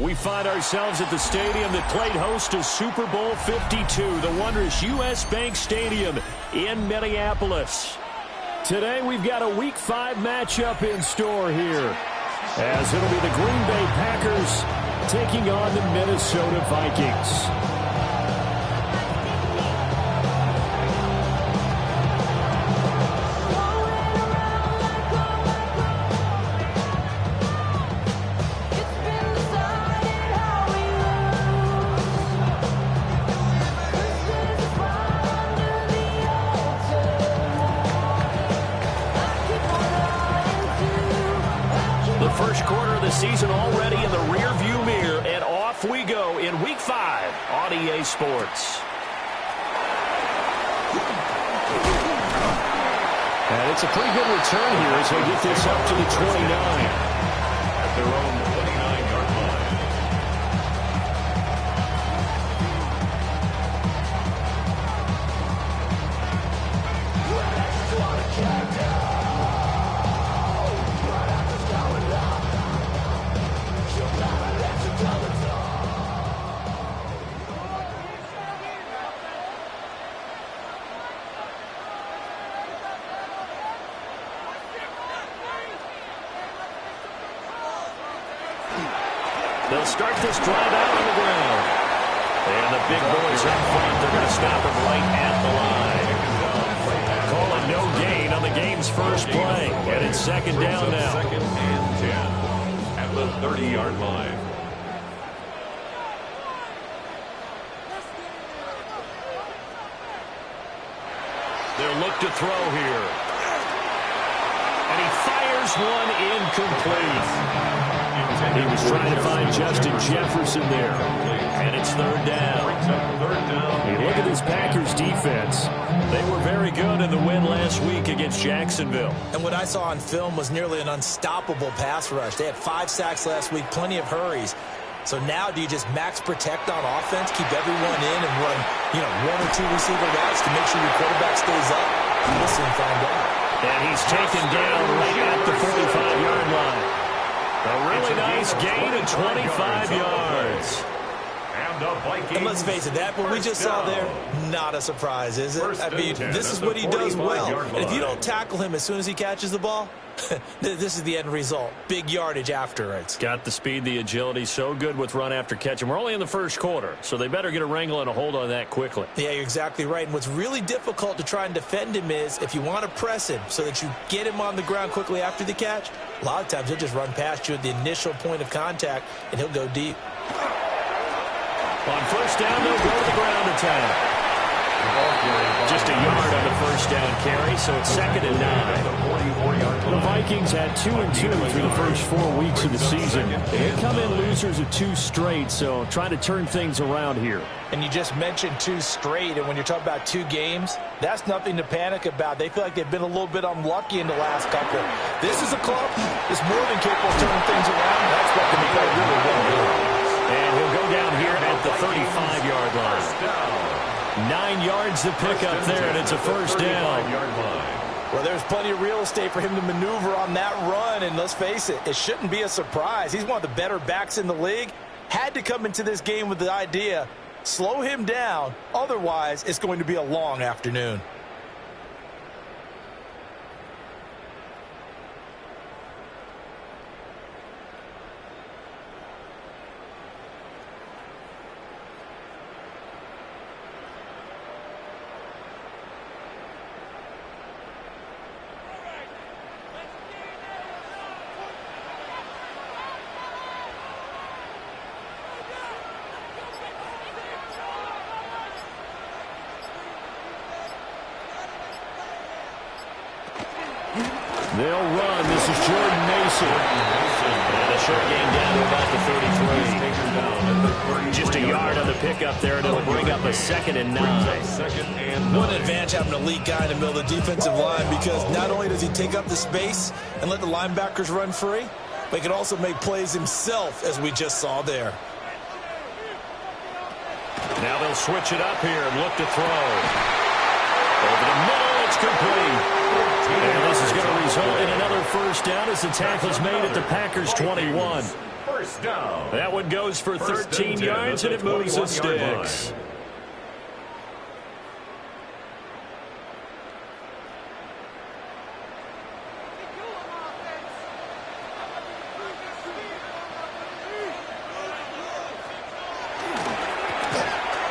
We find ourselves at the stadium that played host to Super Bowl 52, the wondrous U.S. Bank Stadium in Minneapolis. Today we've got a Week 5 matchup in store here, as it'll be the Green Bay Packers taking on the Minnesota Vikings. First quarter of the season already in the rear-view mirror, and off we go in Week 5 on EA Sports. And it's a pretty good return here as they get this up to the 29. At their own 29-yard line. They'll start this drive out on the ground. And the big boys up front, they're going to stop him right at the line. Call it no gain on the game's first play. And it's second down now. Second and 10 at the 30-yard line. They'll look to throw here. And he fires one incomplete. He was trying to find Justin Jefferson there. And it's third down. Hey, look at this Packers defense. They were very good in the win last week against Jacksonville. And what I saw on film was nearly an unstoppable pass rush. They had 5 sacks last week, plenty of hurries. So now do you just max protect on offense, keep everyone in, and run, 1 or 2 receiver routes to make sure your quarterback stays up? We'll soon find out. And he's taken down right at the 45-yard line. A really nice gain of 25 yards. And let's face it, that what we just saw there, not a surprise, is it? I mean, this is what he does well. And if you don't tackle him as soon as he catches the ball, this is the end result. Big yardage after it. Got the speed, the agility, so good with run after catch. And we're only in the first quarter, so they better get a wrangle and a hold on that quickly. Yeah, you're exactly right. And what's really difficult to try and defend him is if you want to press him so that you get him on the ground quickly after the catch, a lot of times he'll just run past you at the initial point of contact, and he'll go deep. On first down, they'll go to the ground attack. Just a yard on the first down carry, so it's second and 9. The Vikings had 2-2 through the first 4 weeks of the season. They come in losers of 2 straight, so trying to turn things around here. And you just mentioned 2 straight, and when you're talking about 2 games, that's nothing to panic about. They feel like they've been a little bit unlucky in the last couple. This is a club that's more than capable of turning things around. That's what they play really well. And he'll go down here at the 35-yard line. 9 yards to pick up there, and it's a first down. Well, there's plenty of real estate for him to maneuver on that run, and let's face it, it shouldn't be a surprise. He's one of the better backs in the league. Had to come into this game with the idea, slow him down, otherwise it's going to be a long afternoon. They'll run. This is Jordan Mason. And a short gain down to about the 33. Just a yard on the pickup there, and it'll bring up a second and 9. What an advantage having an elite guy in the middle of the defensive line, because not only does he take up the space and let the linebackers run free, but he can also make plays himself, as we just saw there. Now they'll switch it up here and look to throw. Over the middle, it's complete. And this is going to result in another first down as the tackle's made at the Packers' 21. First down. That one goes for 13 yards, and it moves the sticks.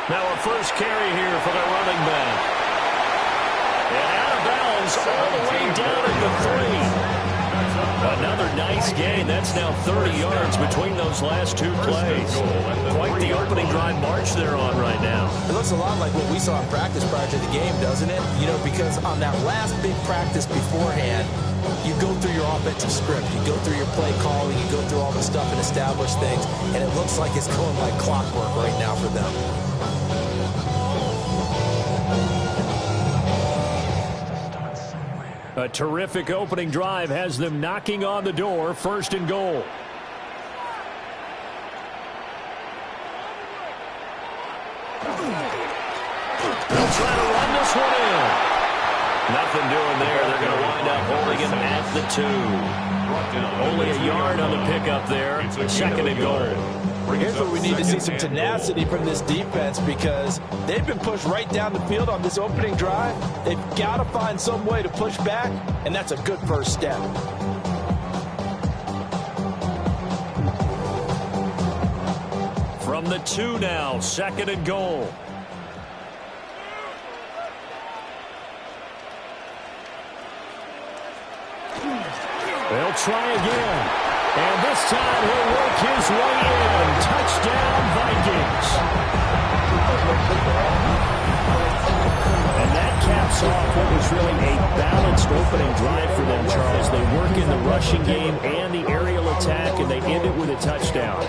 Now a first carry here for the running back. And out of bounds all the way down at the 3. Another nice gain. That's now 30 yards between those last two plays. Quite the opening drive march they're on right now. It looks a lot like what we saw in practice prior to the game, doesn't it? You know, because on that last big practice beforehand, you go through your offensive script, you go through your play calling, you go through all the stuff and establish things, and it looks like it's going like clockwork right now for them. A terrific opening drive has them knocking on the door, first and goal. They'll try to run this one in. Nothing doing there. They're going to wind up holding him at the 2. Only a yard on the pickup there. Second and goal. Here's where we need to see some tenacity from this defense because they've been pushed right down the field on this opening drive. They've got to find some way to push back, and that's a good first step. From the 2 now, second and goal. They'll try again. And this time he'll work his way in. Touchdown, Vikings. And that caps off what was really a balanced opening drive for them, Charles. They work in the rushing game and the aerial attack, and they end it with a touchdown.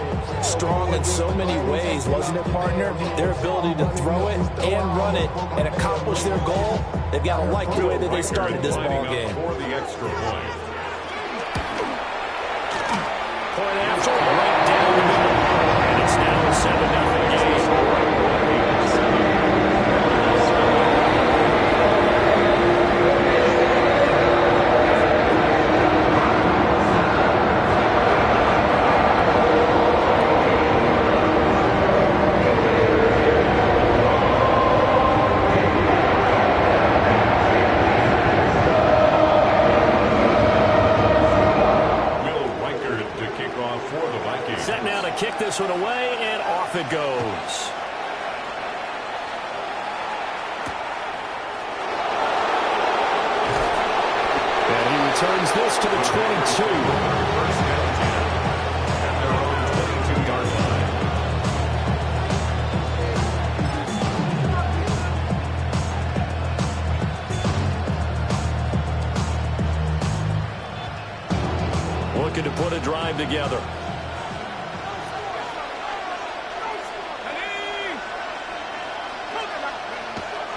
Strong in so many ways, wasn't it, partner? Their ability to throw it and run it and accomplish their goal, they've got to like the way that they started this ball game. For the extra point. Point after, right down the middle. And it's now a 7-0 game. Set now to kick this one away, and off it goes. And he returns this to the 22. First down 10 at their own 22-yard line. Looking to put a drive together.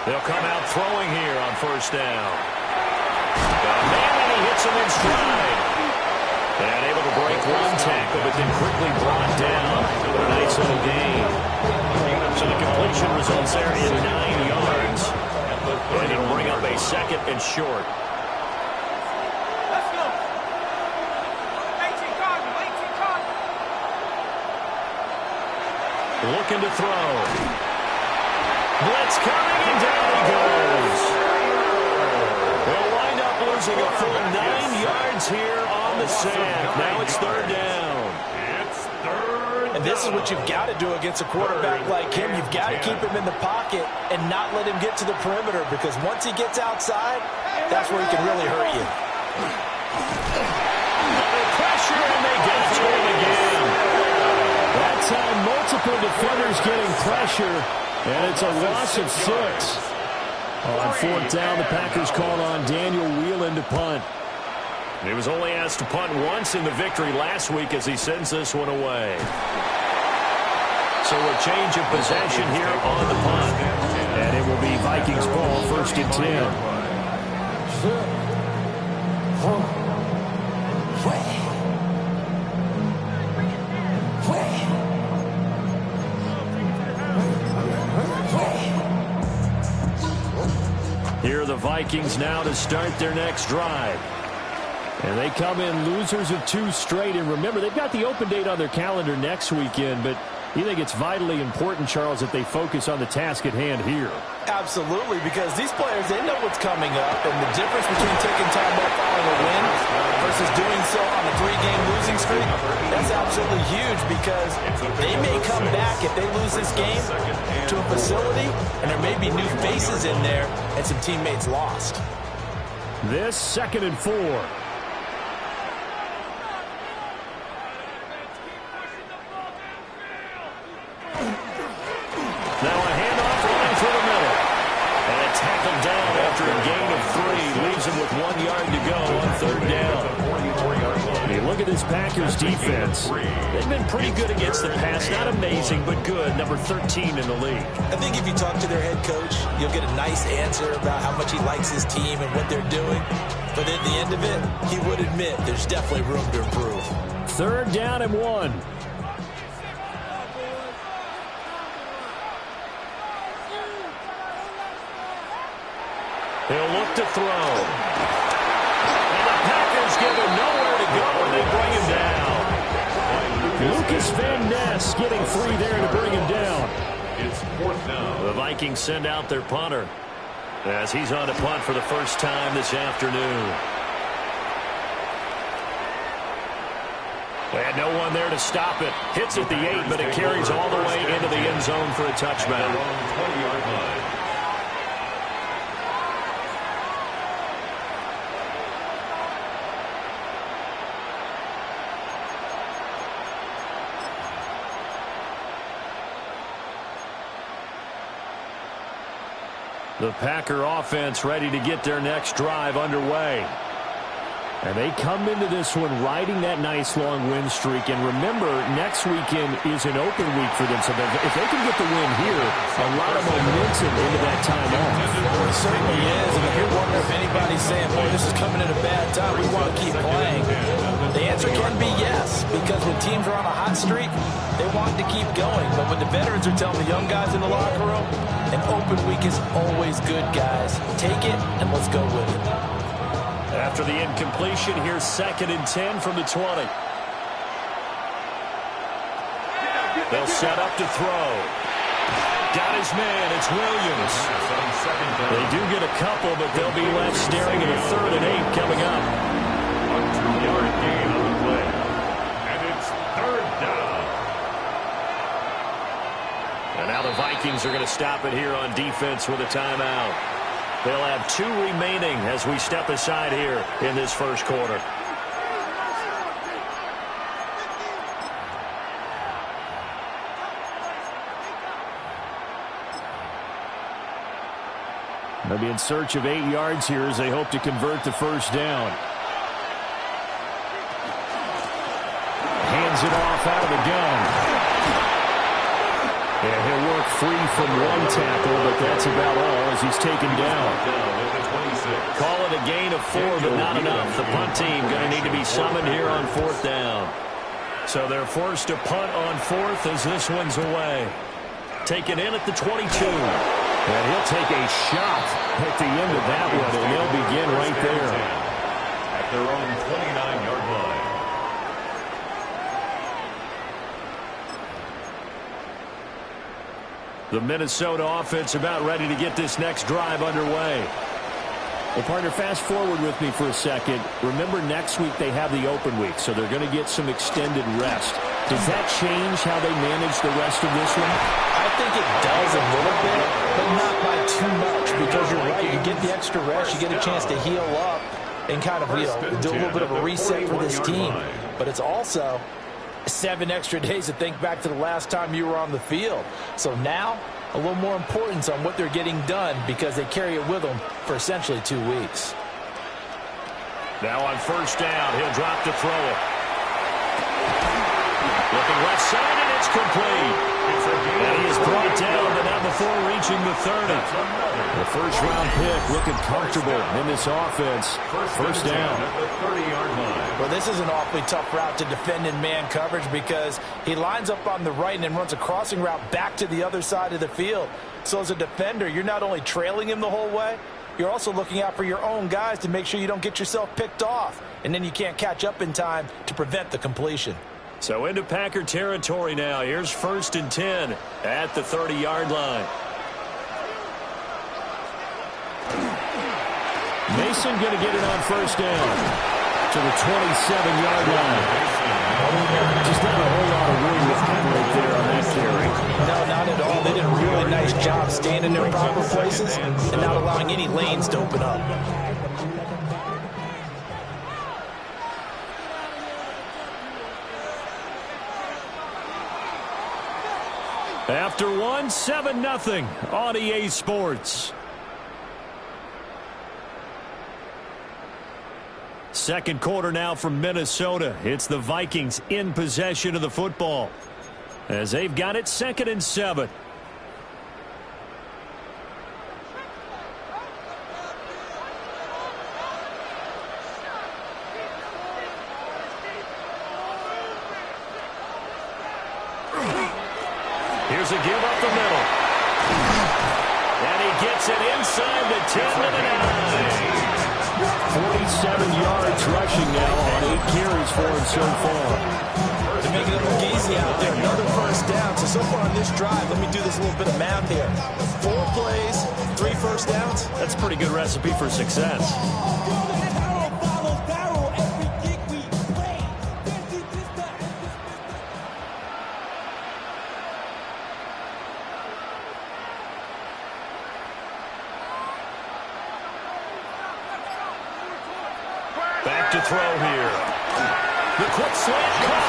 They'll come out throwing here on first down. And he hits him in stride. And able to break one tackle, but then quickly brought down. A nice little gain. So the completion results there in 9 yards. And it'll bring up a second and short. Looking to throw. Blitz coming, and down he goes. They'll wind up losing a full 9 yards here on the sack. Now it's third down. It's third. And this is what you've got to do against a quarterback like him. You've got to keep him in the pocket and not let him get to the perimeter, because once he gets outside, that's where he can really hurt you. Under pressure, and they get to him again. That time, multiple defenders getting pressure, and it's a loss of 6. On fourth down, the Packers called on Daniel Whelan to punt. He was only asked to punt once in the victory last week as he sends this one away. So a change of possession here on the punt. And it will be Vikings ball, first and 10. Here are the Vikings now to start their next drive. And they come in losers of 2 straight. And remember, they've got the open date on their calendar next weekend, but you think it's vitally important, Charles, that they focus on the task at hand here? Absolutely, because these players, they know what's coming up, and the difference between taking time off following a win versus doing so on a 3-game losing streak, that's absolutely huge, because they may come back if they lose this game to a facility, and there may be new faces in there and some teammates lost. This 2nd and 4. Now a handoff running through the middle. And a tackle down after a gain of 3. Leaves him with 1 yard to go on 3rd down. Hey, look at this Packers defense. They've been pretty good against the pass. Not amazing, but good. Number 13 in the league. I think if you talk to their head coach, you'll get a nice answer about how much he likes his team and what they're doing. But at the end of it, he would admit there's definitely room to improve. 3rd down and 1. He'll look to throw. And the Packers give him nowhere to go, and they bring him down. Lucas Van Ness getting free there to bring him down. It's 4th down. The Vikings send out their punter as he's on to punt for the first time this afternoon. And no one there to stop it. Hits at the 8, but it carries all the way into the end zone for a touchback. 20-yard line. The Packer offense ready to get their next drive underway. And they come into this one riding that nice long win streak. And remember, next weekend is an open week for them. So if they can get the win here, a lot of momentum into that time off. It certainly is. And if you're wondering if anybody's saying, boy, this is coming at a bad time, we want to keep playing, the answer can be yes. Because when teams are on a hot streak, they want to keep going. But when the veterans are telling the young guys in the locker room, an open week is always good, guys. Take it and let's go with it. After the incompletion, here's 2nd and 10 from the 20. They'll set up to throw. Got his man. It's Williams. They do get a couple, but they'll be left staring at a 3rd and 8 coming up. A 2-yard gain on the play. And it's 3rd down. And now the Vikings are going to stop it here on defense with a timeout. They'll have 2 remaining as we step aside here in this first quarter. They'll be in search of 8 yards here as they hope to convert the first down. Hands it off out of the gun. And he'll work free from one tackle, but that's about all as he's taken down. Call it a gain of 4, but not enough. The punt team going to need to be summoned here on 4th down. So they're forced to punt on 4th as this one's away. Taken in at the 22. And he'll take a shot at the end of that one, and they'll begin right there. At their own 29-yard line. The Minnesota offense about ready to get this next drive underway. Well, partner, fast forward with me for a second. Remember, next week they have the open week, so they're going to get some extended rest. Does that change how they manage the rest of this one? I think it does a little bit, but not by too much, because you're right. You get the extra rest. You get a chance to heal up and kind of, do a little bit of a reset for this team. But it's also 7 extra days to think back to the last time you were on the field. So now, a little more importance on what they're getting done because they carry it with them for essentially 2 weeks. Now on first down, he'll drop to throw it. Looking left side, and it's complete. And he is brought down, but not before reaching the 30. The first-round pick looking comfortable in this offense. First down. Well, this is an awfully tough route to defend in man coverage because he lines up on the right and then runs a crossing route back to the other side of the field. So as a defender, you're not only trailing him the whole way, you're also looking out for your own guys to make sure you don't get yourself picked off. And then you can't catch up in time to prevent the completion. So into Packer territory now. Here's 1st and 10 at the 30-yard line. Mason going to get it on 1st down to the 27-yard line. Just not a whole lot of room right there on that carry. No, not at all. They did a really nice job staying in their proper places and not allowing any lanes to open up. After one, 7-0 on EA Sports. Second quarter now from Minnesota. It's the Vikings in possession of the football as they've got it 2nd and 7. Here's a give up the middle. And he gets it inside the 10 to the 9. 47 yards rushing now on 8 carries for him so far. They're making it look easy out there. Another 1st down. So far on this drive, let me do this little bit of math here. 4 plays, 3 1st downs. That's a pretty good recipe for success. Back to throw here. The quick slant cut.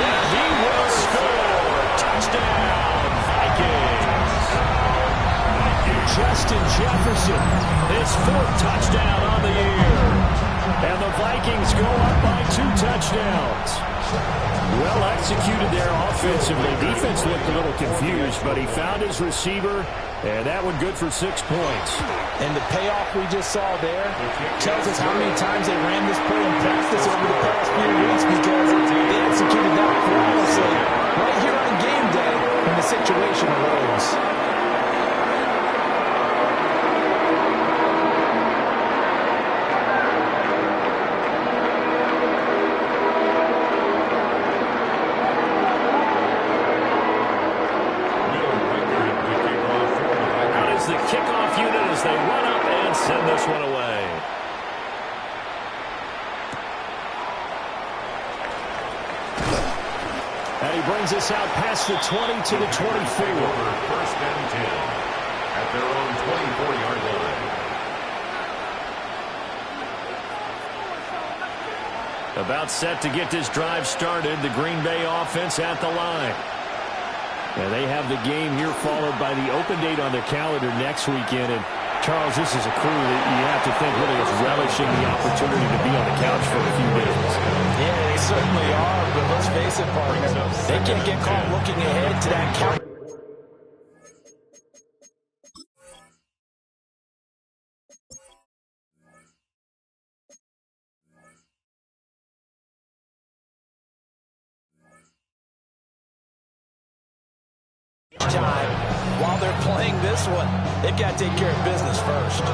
And he will score. Touchdown, Vikings. Justin Jefferson, his 4th touchdown on the year. And the Vikings go up by 2 touchdowns. Well executed there offensively. Defense looked a little confused, but he found his receiver, and that one good for 6 points. And the payoff we just saw there tells us how many times they ran this play in practice over the past few weeks, because they executed that flawlessly right here on game day when the situation arose. The kickoff unit as they run up and send this one away. And he brings us out past the 20 to the 24. 1st and 10 at their own 24-yard line. About set to get this drive started. The Green Bay offense at the line. And they have the game here followed by the open date on their calendar next weekend. And Charles, this is a crew that you have to think really is relishing the opportunity to be on the couch for a few days. Yeah, they certainly are, but let's face it, partner, they can't get caught looking ahead to that count. Time while they're playing this one, they've got to take care of business first.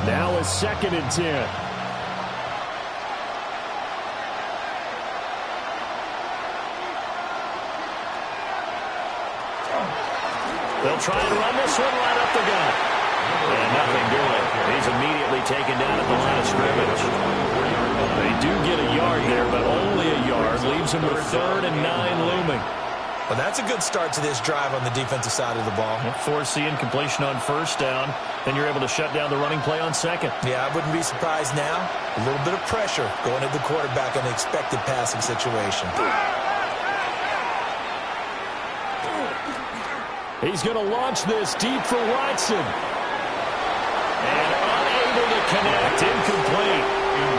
Now is 2nd and 10. They'll try and run this one right up the gut. And nothing doing. He's immediately taken down at the line of scrimmage. They do get a yard there, but only a yard. Leaves him with 3rd and 9 looming. Well, that's a good start to this drive on the defensive side of the ball. Force the incompletion on 1st down. Then you're able to shut down the running play on 2nd. Yeah, I wouldn't be surprised now. A little bit of pressure going at the quarterback in an expected passing situation. He's going to launch this deep for Watson. And unable to connect, incomplete.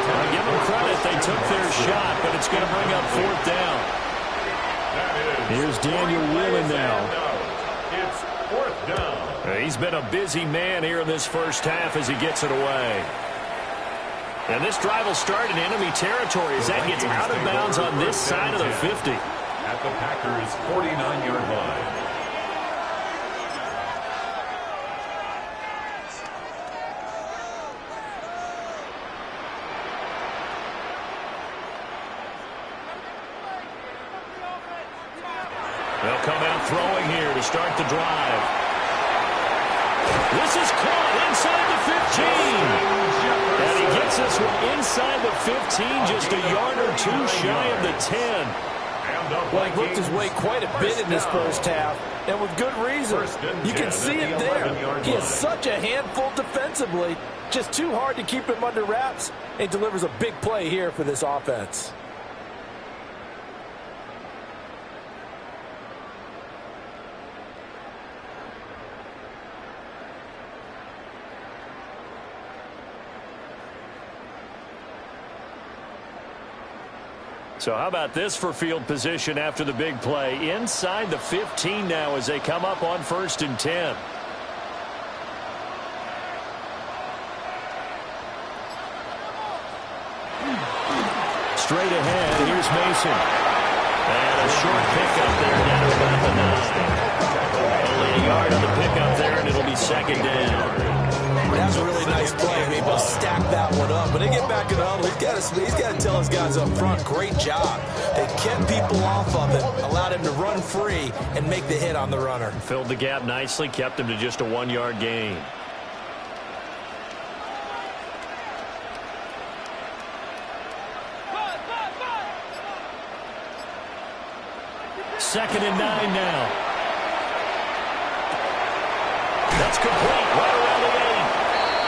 I'll give them credit, they took their shot, but it's going to bring up 4th down. Here's Daniel Whelan now. It's 4th down. He's been a busy man here in this first half as he gets it away. And this drive will start in enemy territory as that gets out of bounds on this side of the 50. At the Packers' 49-yard line. They'll come out throwing here to start the drive. This is caught inside the 15. And he gets this one inside the 15, just a yard or two shy of the 10. Well, he worked his way quite a bit in this first half, and with good reason. You can see it there. He is such a handful defensively. Just too hard to keep him under wraps, and he delivers a big play here for this offense. So how about this for field position after the big play? Inside the 15 now as they come up on 1st and 10. Straight ahead, here's Mason. And a short pickup there down to about the 9. Only a yard on the pickup there, and it'll be 2nd down. That's a really nice play. They both stack that one up. When they get back in the huddle, he's got to tell his guys up front, great job. They kept people off of him, allowed him to run free and make the hit on the runner. Filled the gap nicely, kept him to just a 1-yard gain. Second and 9 now. That's complete right around the 8.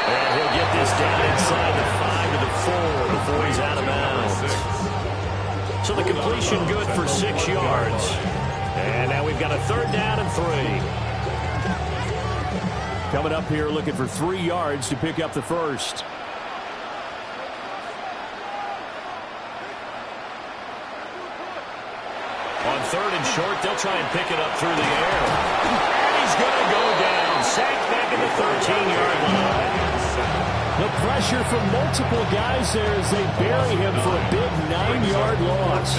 And he'll get this down inside the 5 to the 4 before he's out of bounds. So the completion good for 6 yards. And now we've got a 3rd down and 3. Coming up here looking for 3 yards to pick up the first. On 3rd and short, they'll try and pick it up through the air. And he's going to go down. Sacked back at the 13-yard line. The pressure from multiple guys there as they bury him for a big 9-yard loss.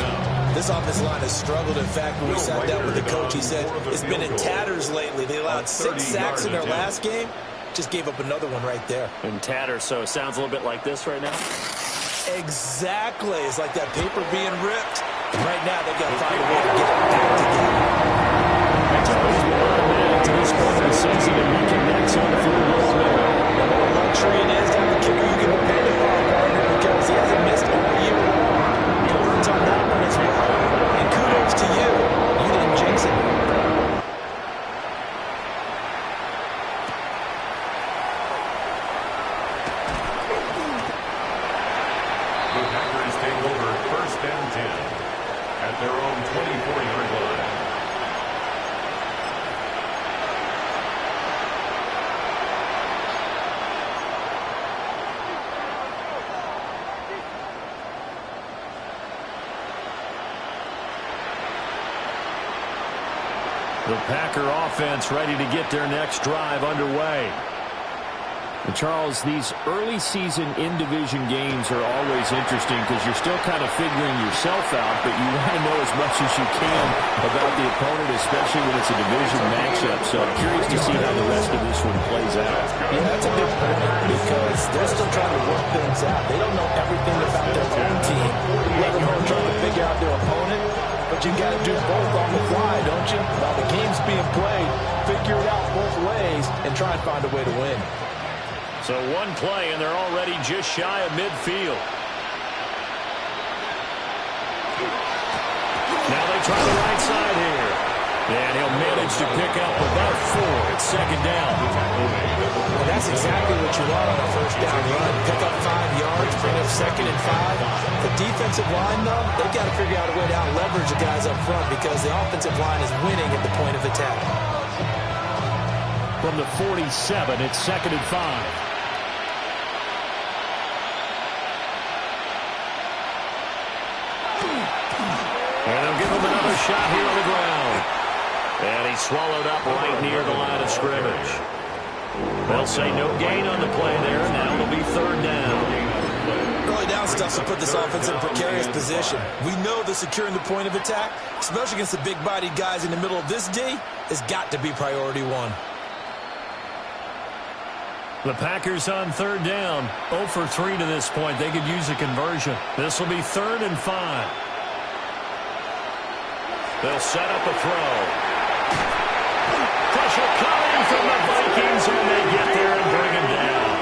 This offensive line has struggled. In fact, when we sat down with the coach, he said it's been in tatters lately. They allowed 6 sacks in their last game. Just gave up another one right there. In tatters, so it sounds a little bit like this right now? Exactly. It's like that paper being ripped. Right now, they've got to find a way to get it back together. That's always been automatic to this point of the season and reconnects on 3rd and 4. The more luxury it is to have a kicker you can depend upon, partner, because he hasn't missed all year long. He learns on that one as well. And kudos to you. You didn't jinx it. The Packers take over 1st and 10 at their own 24-yard line. The Packer offense ready to get their next drive underway. And Charles, these early season in-division games are always interesting because you're still kind of figuring yourself out, but you want to know as much as you can about the opponent, especially when it's a division matchup. So I'm curious to see how the rest of this one plays out. Yeah, that's a good point because they're still trying to work things out. They don't know everything about their own team, let alone trying to figure out their opponent. But you got to do both on the fly, don't you? While the game's being played, figure it out both ways and try and find a way to win. So one play, and they're already just shy of midfield. Now they try the right side here. And he'll manage to pick up about 4. It's 2nd down. And that's exactly what you want on a 1st down run. Pick up 5 yards, bring up 2nd and 5. The defensive line, though, they've got to figure out a way to out-leverage the guys up front because the offensive line is winning at the point of attack. From the 47, it's 2nd and 5. And they'll give him another shot here on the ground. And he's swallowed up right near the line of scrimmage. They'll say no gain on the play there. Now it'll be 3rd down. Early down stuff to put this offense in a precarious position. We know that securing the point of attack, especially against the big-bodied guys in the middle of this D, has got to be priority one. The Packers on third down. 0 for 3 to this point. They could use a conversion. This will be 3rd and 5. They'll set up a throw. Pressure coming from the Vikings, and they get there and bring him down.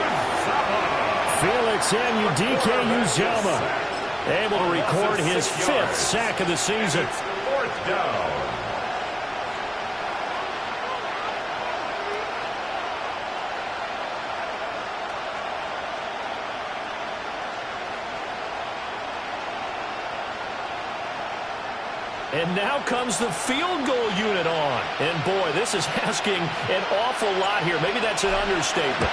Felix Anudike-Uzomah able to record his 5th sack of the season. 4th down. And now comes the field goal unit on. And, boy, this is asking an awful lot here. Maybe that's an understatement.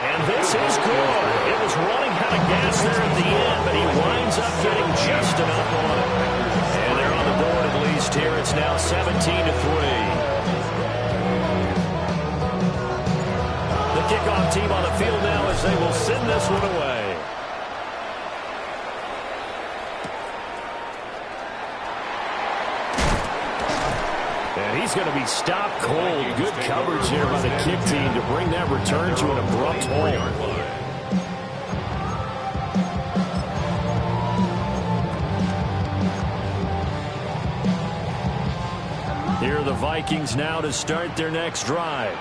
And this is good. It was running out of gas there at the end, but he winds up getting just enough on it. And they're on the board at least here. It's now 17-3. The kickoff team on the field now as they will send this one away. And he's going to be stopped cold. Good coverage there by the kick team to bring that return to an abrupt halt. Here are the Vikings now to start their next drive.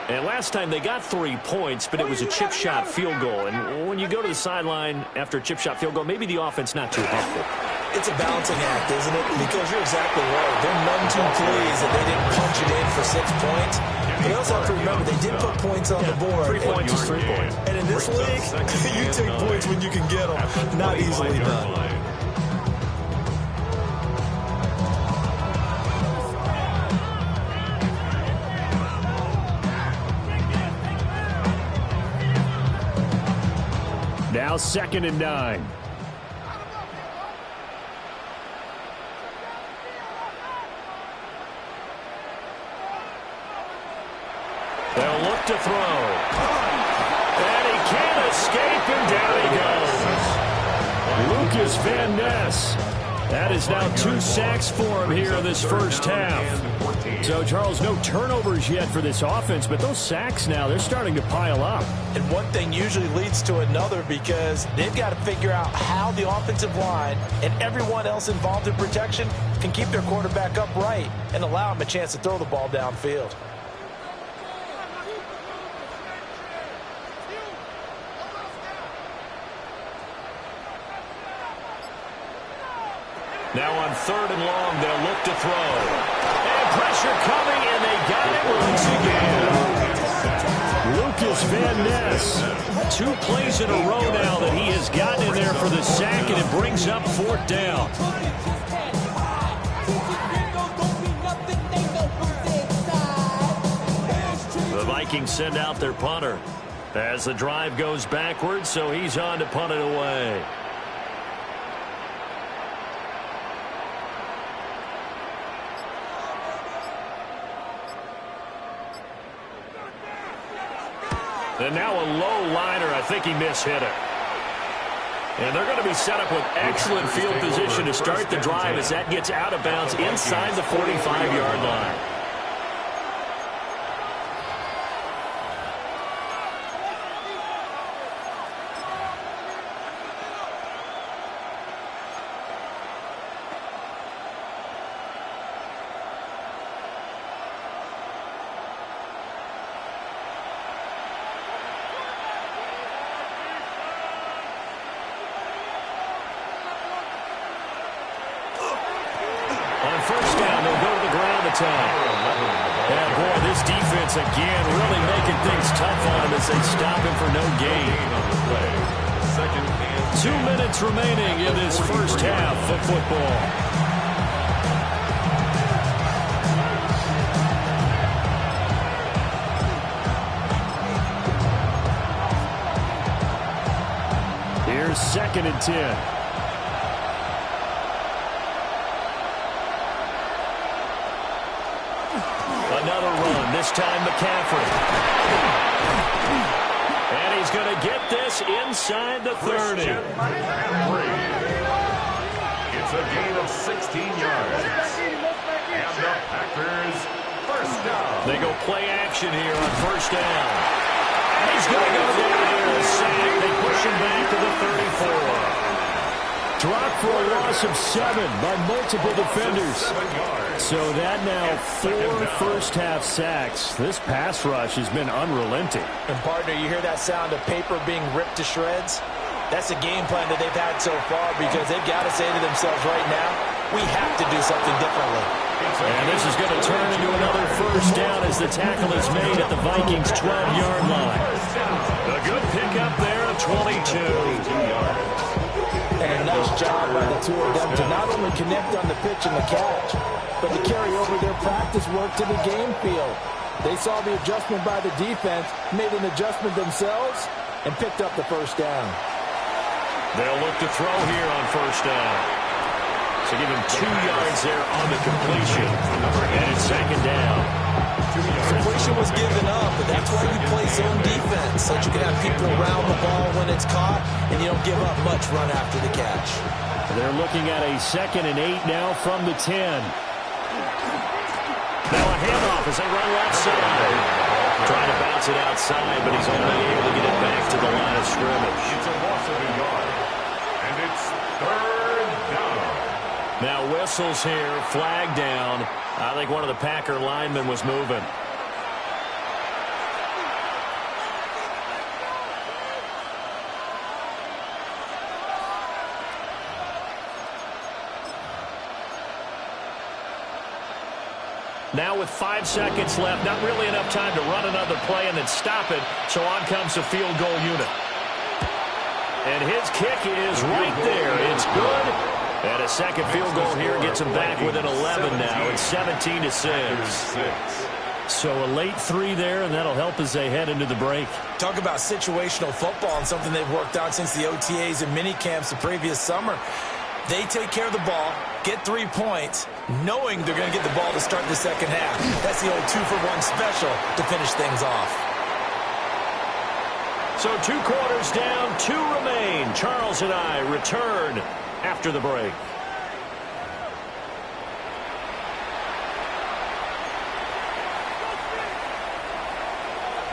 And last time they got 3 points, but it was a chip shot field goal. And when you go to the sideline after a chip shot field goal, maybe the offense not too helpful. It's a balancing act, isn't it? Because you're exactly right. They're none too pleased that they didn't punch it in for 6 points. But you also have to remember they did put points on the board. 3 points is 3 points. And in this league, you take points when you can get them. Not easily done. Now 2nd and 9. They'll look to throw. And he can't escape, and down he goes. Lucas Van Ness. That is now 2 sacks for him here in this first half. So, Charles, no turnovers yet for this offense, but those sacks now, they're starting to pile up. And one thing usually leads to another because they've got to figure out how the offensive line and everyone else involved in protection can keep their quarterback upright and allow him a chance to throw the ball downfield. Now on 3rd and long, they'll look to throw. And pressure coming, and they got it once again. Lucas Van Ness. 2 plays in a row now that he has gotten in there for the sack, and it brings up 4th down. The Vikings send out their punter as the drive goes backwards, so he's on to punt it away. And now a low liner. I think he mishit it. And they're going to be set up with excellent field position to start the drive as that gets out of bounds inside the 45-yard line. Yeah, boy, this defense again really making things tough on him as they stop him for no gain. 2 minutes remaining in this first half of football. Here's 2nd and 10. Another run, this time McCaffrey. And he's going to get this inside the 30. It's a gain of 16 yards. And the Packers first down. They go play action here on first down. And he's going to go down here and sack. They push him back to the 34. Dropped for a loss of 7 by multiple defenders. So that now 4 first-half sacks. This pass rush has been unrelenting. And, partner, you hear that sound of paper being ripped to shreds? That's a game plan that they've had so far because they've got to say to themselves right now, we have to do something differently. And this is going to turn into another first down as the tackle is made at the Vikings' 12-yard line. A good pickup there of 22. And a nice job by the two of them to not only connect on the pitch and the catch, but to carry over their practice work to the game field. They saw the adjustment by the defense, made an adjustment themselves, and picked up the first down. They'll look to throw here on first down. So give him 2 yards there on the completion. And it's second down. Completion was given up, but that's why you play zone defense, so that you can have people around the ball when it's caught, and you don't give up much run after the catch. They're looking at a 2nd and 8 now from the 10. Now a handoff as they run left side. Trying to bounce it outside, but he's only able to get it back to the line of scrimmage. It's a loss of a yard, and it's third down. Now whistles here, flag down. I think one of the Packer linemen was moving. Now with 5 seconds left, not really enough time to run another play and then stop it, so on comes the field goal unit. And his kick is right there. It's good. And a second field goal here gets him back within 11 now. It's 17-6. So a late 3 there, and that'll help as they head into the break. Talk about situational football and something they've worked on since the OTAs and mini camps the previous summer. They take care of the ball, get 3 points, knowing they're going to get the ball to start the second half. That's the old 2-for-1 special to finish things off. So 2 quarters down, 2 remain. Charles and I return after the break.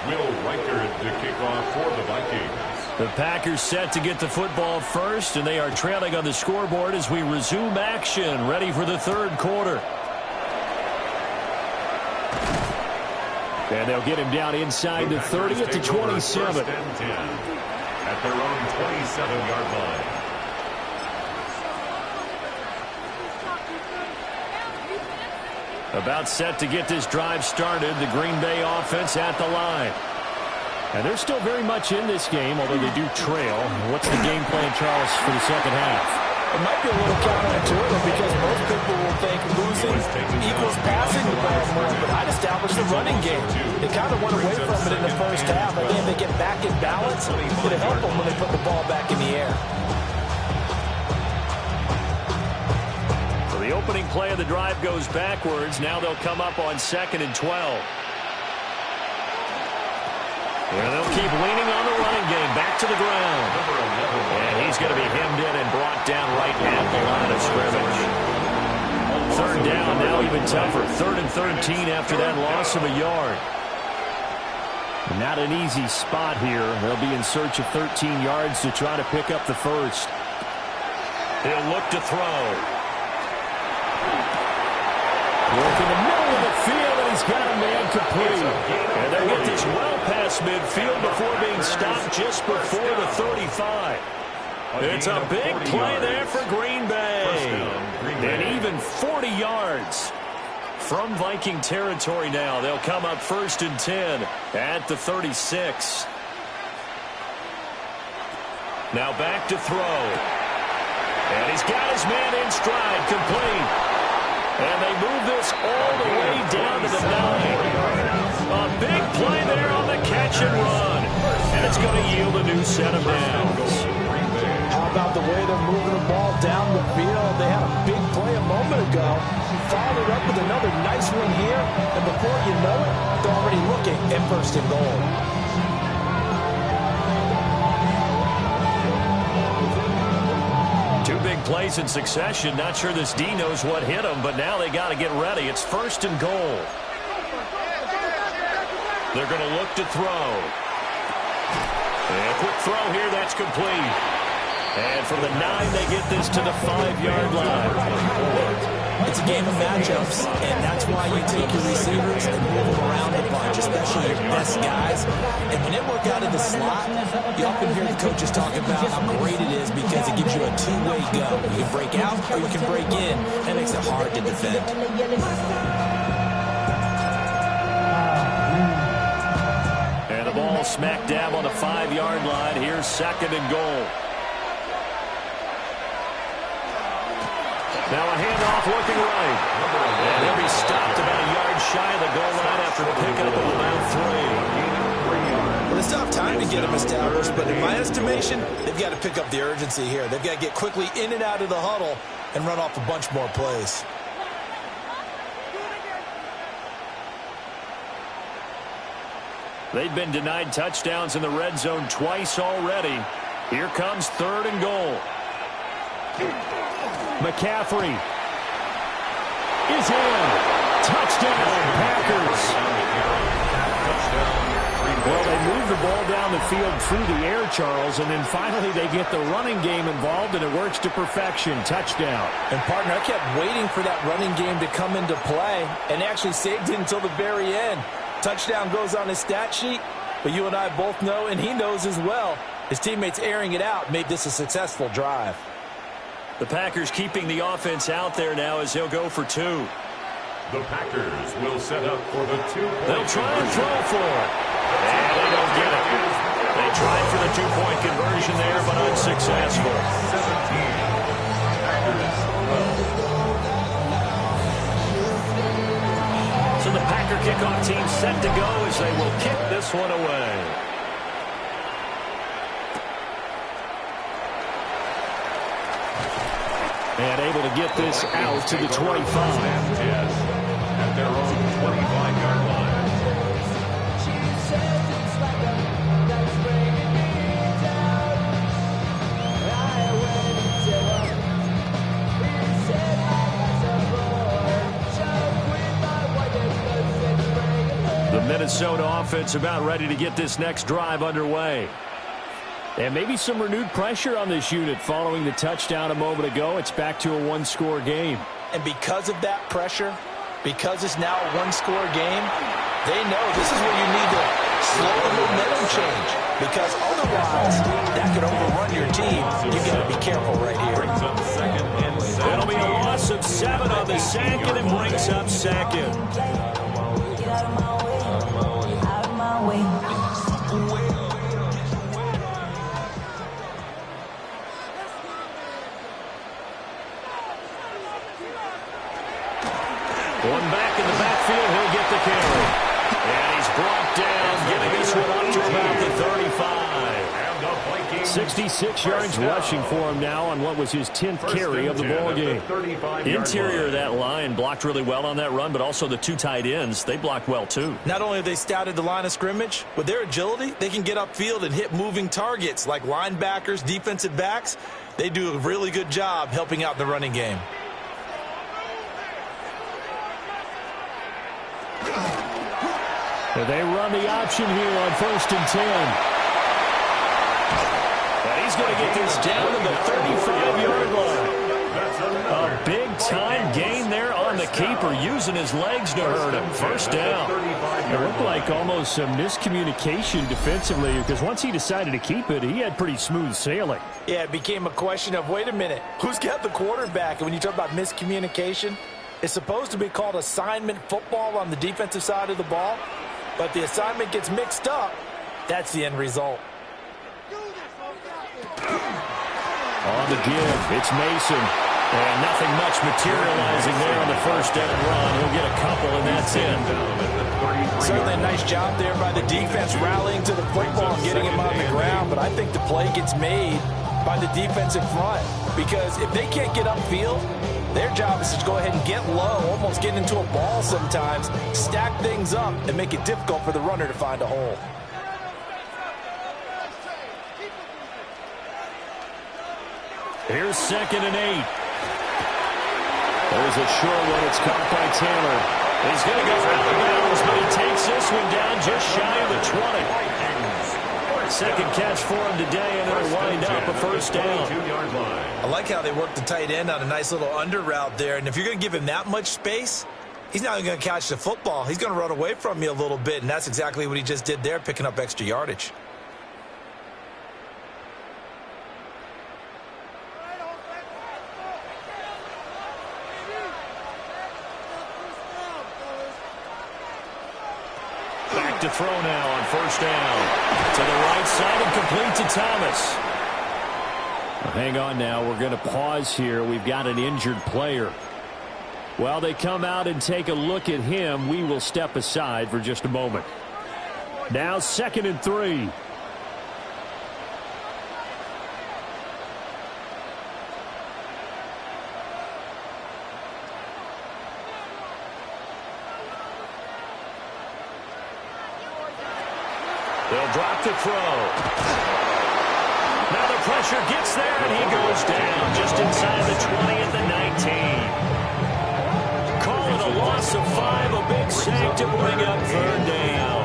Will Reichard to kick off for the Vikings. The Packers set to get the football first, and they are trailing on the scoreboard as we resume action, ready for the third quarter. And they'll get him down inside the 30 at the 27. First and 10 at their own 27-yard line. About set to get this drive started, the Green Bay offense at the line. And they're still very much in this game, although they do trail. What's the game plan, Charles, for the second half? It might be a little counterintuitive because most people will think losing equals passing the ball more, but I'd establish the running game. They kind of went away from it in the first half. I think if they get back in balance, it'll help them when they put the ball back in the air. So the opening play of the drive goes backwards. Now they'll come up on 2nd and 12. And they'll keep leaning on the running game. Back to the ground. And he's going to be hemmed in and brought down right at the line of scrimmage. Third down, now even tougher. 3rd and 13 after that loss of a yard. Not an easy spot here. They'll be in search of 13 yards to try to pick up the first. He'll look to throw. Work in the middle of the field, and he's got a man complete. And they'll get this well past midfield before being stopped just before the 35. It's a big play there for Green Bay. And even 40 yards from Viking territory now. They'll come up 1st and 10 at the 36. Now back to throw. And he's got his man in stride, complete. And they move this all the way down to the 9. A big play there on the catch and run. And it's going to yield a new set of downs. How about the way they're moving the ball down the field? They had a big play a moment ago. Followed it up with another nice one here. And before you know it, they're already looking at 1st and goal. plays in succession. Not sure this D knows what hit him, but now they got to get ready. It's 1st and goal. They're going to look to throw. And a quick throw here. That's complete. And from the 9, they get this to the 5-yard line. It's a game of matchups, and that's why you take your receivers and move them around a bunch, especially your best guys. And when they work out of the slot, you often hear the coaches talking about how great it is because it gives you a two-way go. You can break out or you can break in. That makes it hard to defend. And the ball smack dab on the 5-yard line. Here's 2nd and goal. Now a handoff looking right. And he'll be stopped about a yard shy of the goal line after the pickup of about 3. Well, it's tough time to get them established, but in my estimation, they've got to pick up the urgency here. They've got to get quickly in and out of the huddle and run off a bunch more plays. They've been denied touchdowns in the red zone twice already. Here comes 3rd and goal. McCaffrey is in. Touchdown, Packers. Well, they move the ball down the field through the air, Charles, and then finally they get the running game involved, and it works to perfection. Touchdown. And, partner, I kept waiting for that running game to come into play and actually saved it until the very end. Touchdown goes on his stat sheet, but you and I both know, and he knows as well, his teammates airing it out made this a successful drive. The Packers keeping the offense out there now as he'll go for 2. The Packers will set up for the 2-point. They'll try and throw for it. And they don't get it. They tried for the 2-point conversion there, but unsuccessful. 17. Packers 12. So the Packer kickoff team set to go as they will kick this one away. And able to get this out to the 25. At their own 25-yard line. The Minnesota offense about ready to get this next drive underway. And maybe some renewed pressure on this unit following the touchdown a moment ago. It's back to a 1-score game. And because of that pressure, because it's now a 1-score game, they know this is where you need to slow the momentum change. Because otherwise, that could overrun your team. You got to be careful right here. Brings up 2nd and 7. It'll be a loss of 7 on the sack, and it brings up 2nd. One back in the backfield, he'll get the carry. And he's brought down, getting this one up to about the 35. 66 yards rushing for him now on what was his 10th carry of the ball game. Interior of that line blocked really well on that run, but also the 2 tight ends, they blocked well too. Not only have they scouted the line of scrimmage, with their agility, they can get upfield and hit moving targets like linebackers, defensive backs. They do a really good job helping out the running game. They run the option here on 1st and 10. And he's going to get this down to the 35-yard line. A big-time gain there on the keeper, using his legs to hurt him. 1st down. It looked like almost some miscommunication defensively, because once he decided to keep it, he had pretty smooth sailing. Yeah, it became a question of, wait a minute, who's got the quarterback? And when you talk about miscommunication, it's supposed to be called assignment football on the defensive side of the ball. But the assignment gets mixed up. That's the end result. On the give, it's Mason. And nothing much materializing there on the 1st down run. He'll get a couple, and that's it. Certainly a nice job there by the defense rallying to the football and getting him on the ground. But I think the play gets made by the defensive front. Because if they can't get upfield, their job is to go ahead and get low, almost get into a ball sometimes, stack things up, and make it difficult for the runner to find a hole. Here's 2nd and 8. There's a short one. It's caught by Taylor. He's going to go out of bounds, but he takes this one down just shy of the 20. Second catch for him today, and it'll wind up a first down. I like how they work the tight end on a nice little under route there. And if you're going to give him that much space, he's not even going to catch the football. He's going to run away from you a little bit, and that's exactly what he just did there, picking up extra yardage. Back to throw now on first down. To the right side and complete to Thomas. Well, hang on now. We're going to pause here. We've got an injured player. While they come out and take a look at him, we will step aside for just a moment. Now 2nd and 3. They'll drop to throw. Now the pressure gets there, and he goes down just inside the 20 at the 19. Call it a loss of 5, a big sack to bring up 3rd down.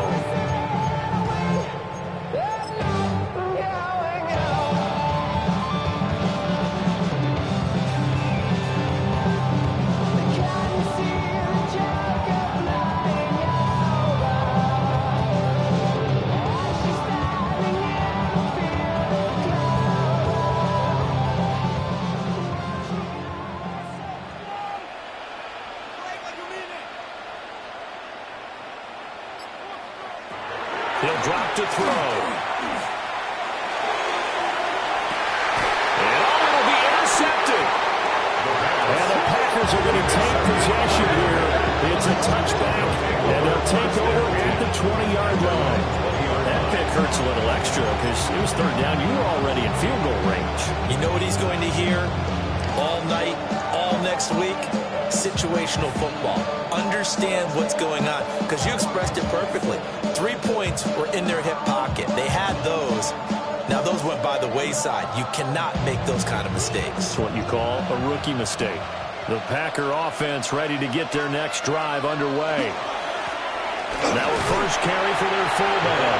He'll drop to throw. And it'll be intercepted. And the Packers are going to take possession here. It's a touchback, and they'll take over at the 20-yard line. That pick hurts a little extra because it was 3rd down. You were already in field goal range. You know what he's going to hear all night, all next week? Situational football. Understand what's going on, because you expressed it perfectly. 3 points were in their hip pocket. They had those. Now those went by the wayside. You cannot make those kind of mistakes. It's what you call a rookie mistake. The Packer offense ready to get their next drive underway. Now a first carry for their fullback.